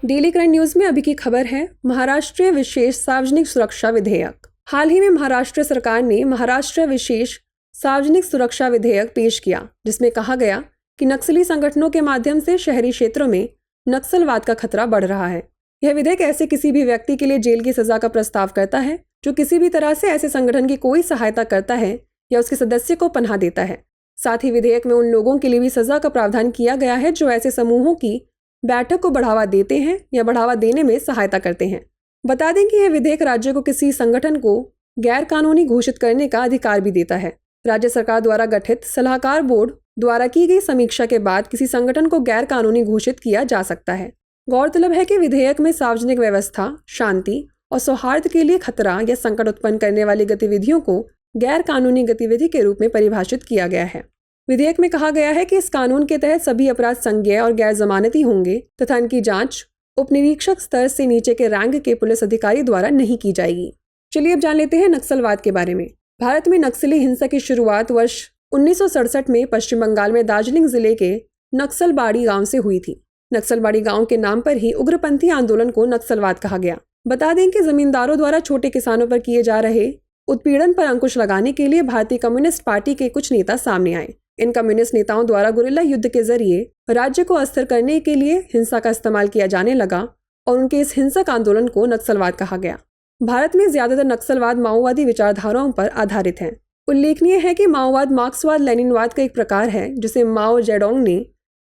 Daily current news में अभी की खबर है महाराष्ट्र विशेष सार्वजनिक सुरक्षा विधेयक। हाल ही में महाराष्ट्र सरकार ने महाराष्ट्र विशेष सार्वजनिक सुरक्षा विधेयक पेश किया, जिसमें कहा गया कि नक्सली संगठनों के माध्यम से शहरी क्षेत्रों में नक्सलवाद का खतरा बढ़ रहा है। यह विधेयक ऐसे किसी भी व्यक्ति के लिए जेल की सजा का प्रस्ताव करता है जो किसी भी तरह से ऐसे संगठन की कोई सहायता करता है या उसके सदस्य को पनाह देता है। साथ ही विधेयक में उन लोगों के लिए भी सजा का प्रावधान किया गया है जो ऐसे समूहों की बैठक को बढ़ावा देते हैं या बढ़ावा देने में सहायता करते हैं। बता दें कि यह विधेयक राज्य को किसी संगठन को गैर कानूनी घोषित करने का अधिकार भी देता है। राज्य सरकार द्वारा गठित सलाहकार बोर्ड द्वारा की गई समीक्षा के बाद किसी संगठन को गैर कानूनी घोषित किया जा सकता है। गौरतलब है कि विधेयक में सार्वजनिक व्यवस्था, शांति और सौहार्द के लिए खतरा या संकट उत्पन्न करने वाली गतिविधियों को गैर कानूनी गतिविधि के रूप में परिभाषित किया गया है। विधेयक में कहा गया है कि इस कानून के तहत सभी अपराध संज्ञेय और गैर जमानती होंगे तथा इनकी जांच उप निरीक्षक स्तर से नीचे के रैंक के पुलिस अधिकारी द्वारा नहीं की जाएगी। चलिए अब जान लेते हैं नक्सलवाद के बारे में। भारत में नक्सली हिंसा की शुरुआत वर्ष 1967 में पश्चिम बंगाल में दार्जिलिंग जिले के नक्सलबाड़ी गांव से हुई थी। नक्सलबाड़ी गांव के नाम पर ही उग्रपंथी आंदोलन को नक्सलवाद कहा गया। बता दें कि जमींदारों द्वारा छोटे किसानों पर किए जा रहे उत्पीड़न पर अंकुश लगाने के लिए भारतीय कम्युनिस्ट पार्टी के कुछ नेता सामने आए। इन कम्युनिस्ट नेताओं द्वारा गुरिल्ला युद्ध के जरिए राज्य को अस्थिर करने के लिए हिंसा का इस्तेमाल किया जाने लगा और उनके इस हिंसक आंदोलन को नक्सलवाद कहा गया। भारत में ज्यादातर नक्सलवाद माओवादी विचारधाराओं पर आधारित है। उल्लेखनीय है कि माओवाद मार्क्सवाद लेनिनवाद का एक प्रकार है जिसे माओ जेडोंग ने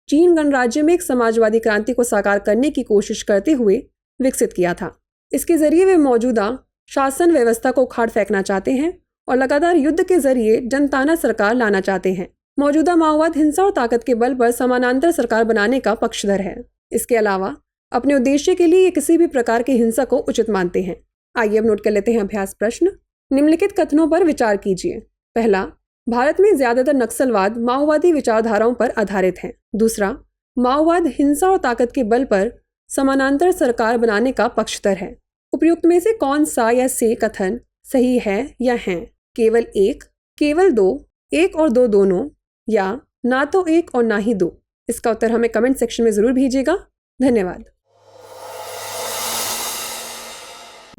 चीन गणराज्य में एक समाजवादी क्रांति को साकार करने की कोशिश करते हुए विकसित किया था। इसके जरिए वे मौजूदा शासन व्यवस्था को उखाड़ फेंकना चाहते हैं और लगातार युद्ध के जरिए जनताना सरकार लाना चाहते हैं। मौजूदा माओवाद हिंसा और ताकत के बल पर समानांतर सरकार बनाने का पक्षधर है। इसके अलावा अपने उद्देश्य के लिए ये किसी भी प्रकार की हिंसा को उचित मानते हैं। आइए अब नोट कर लेते हैं अभ्यास प्रश्न। निम्नलिखित कथनों पर विचार कीजिए। पहला, भारत में ज्यादातर नक्सलवाद माओवादी विचारधाराओं पर आधारित है। दूसरा, माओवाद हिंसा और ताकत के बल पर समानांतर सरकार बनाने का पक्षधर है। उपयुक्त में से कौन सा या से कथन सही है या हैं? केवल एक, केवल दो, एक और दो दोनों, या ना तो एक और ना ही दो? इसका उत्तर हमें कमेंट सेक्शन में जरूर भेजिएगा। धन्यवाद।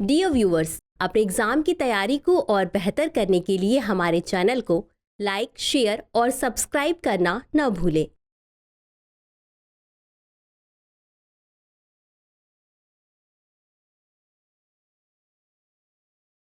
डियर व्यूअर्स, अपने एग्जाम की तैयारी को और बेहतर करने के लिए हमारे चैनल को लाइक, शेयर और सब्सक्राइब करना न भूलें।